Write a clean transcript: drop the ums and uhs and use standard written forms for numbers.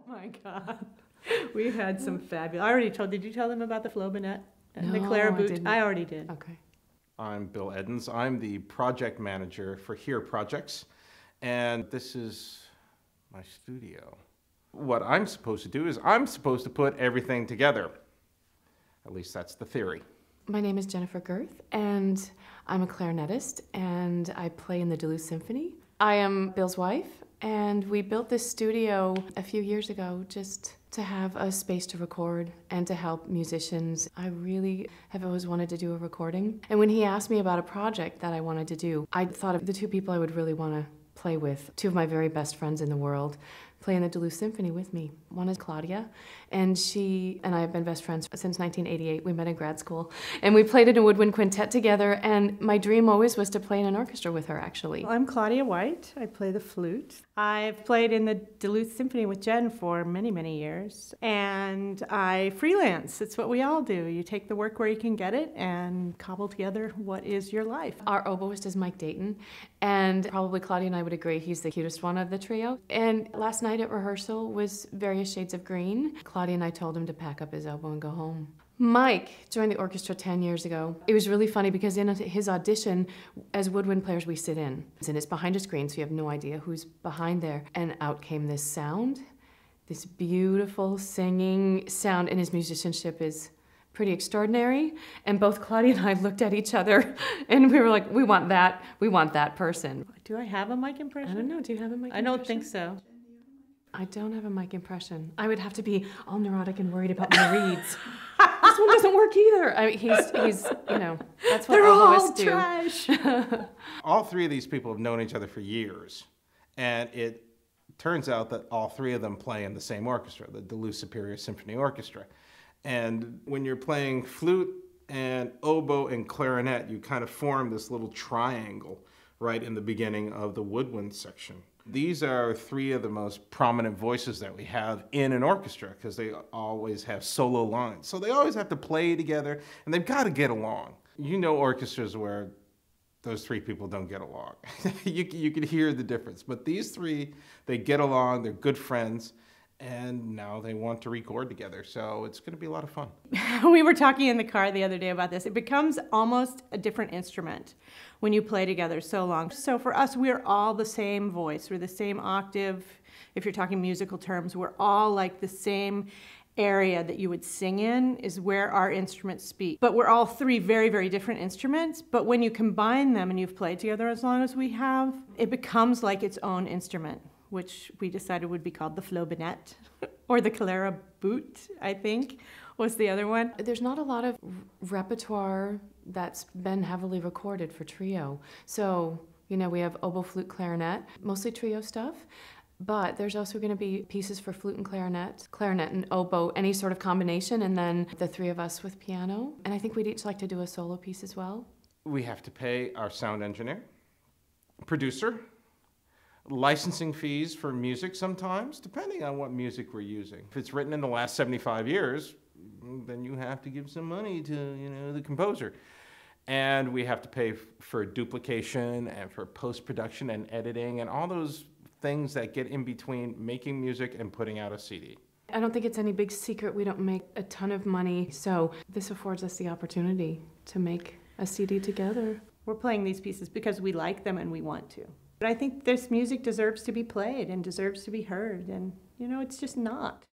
Oh my God. We've had some fabulous, I already told, did you tell them about the flobinette and the No, claribout? I I already did. Okay. I'm Bill Edens. I'm the project manager for Here Projects, and this is my studio. What I'm supposed to do is I'm supposed to put everything together. At least that's the theory. My name is Jennifer Girth, and I'm a clarinetist, and I play in the Duluth Symphony. I am Bill's wife, and we built this studio a few years ago just to have a space to record and to help musicians. I really have always wanted to do a recording. And when he asked me about a project that I wanted to do, I thought of the two people I would really want to play with. Two of my very best friends in the world play in the Duluth Symphony with me. One is Claudia, and she and I have been best friends since 1988. We met in grad school, and we played in a woodwind quintet together, and my dream always was to play in an orchestra with her, actually. I'm Claudia White. I play the flute. I've played in the Duluth Symphony with Jen for many, many years, and I freelance. It's what we all do. You take the work where you can get it and cobble together what is your life. Our oboist is Mike Dayton, and probably Claudia and I would agree he's the cutest one of the trio. And last night at rehearsal was various shades of green. Claudia and I told him to pack up his oboe and go home. Mike joined the orchestra 10 years ago. It was really funny because in his audition, as woodwind players, we sit in. And it's behind a screen, so you have no idea who's behind there. And out came this sound, this beautiful singing sound, and his musicianship is pretty extraordinary. And both Claudia and I looked at each other, and we were like, we want that person. Do I have a mic impression? I don't know, do you have a mic impression? I don't think so. I don't have a mic impression. I would have to be all neurotic and worried about my reeds. This one doesn't work either. I mean, he's you know, that's what oboists do. Trash. All three of these people have known each other for years, and it turns out that all three of them play in the same orchestra, the Duluth Superior Symphony Orchestra. And when you're playing flute and oboe and clarinet, you kind of form this little triangle right in the beginning of the woodwind section. These are three of the most prominent voices that we have in an orchestra because they always have solo lines. So they always have to play together, and they've got to get along. You know orchestras where those three people don't get along. you can hear the difference. But these three, they get along, they're good friends, and now they want to record together. So it's going to be a lot of fun. We were talking in the car the other day about this. It becomes almost a different instrument when you play together so long. So for us, we're all the same voice. We're the same octave. If you're talking musical terms, we're all like the same area that you would sing in is where our instruments speak. But we're all three very, very different instruments. But when you combine them and you've played together as long as we have, it becomes like its own instrument, which we decided would be called the flobinette, or the claribout, I think, was the other one. There's not a lot of repertoire that's been heavily recorded for trio. So, you know, we have oboe, flute, clarinet, mostly trio stuff, but there's also going to be pieces for flute and clarinet and oboe, any sort of combination, and then the three of us with piano. And I think we'd each like to do a solo piece as well. We have to pay our sound engineer, producer, licensing fees for music sometimes, depending on what music we're using. If it's written in the last 75 years, then you have to give some money to, you know, the composer. And we have to pay for duplication and for post-production and editing and all those things that get in between making music and putting out a CD. I don't think it's any big secret we don't make a ton of money, so this affords us the opportunity to make a CD together. We're playing these pieces because we like them and we want to. But I think this music deserves to be played and deserves to be heard, and, you know, it's just not.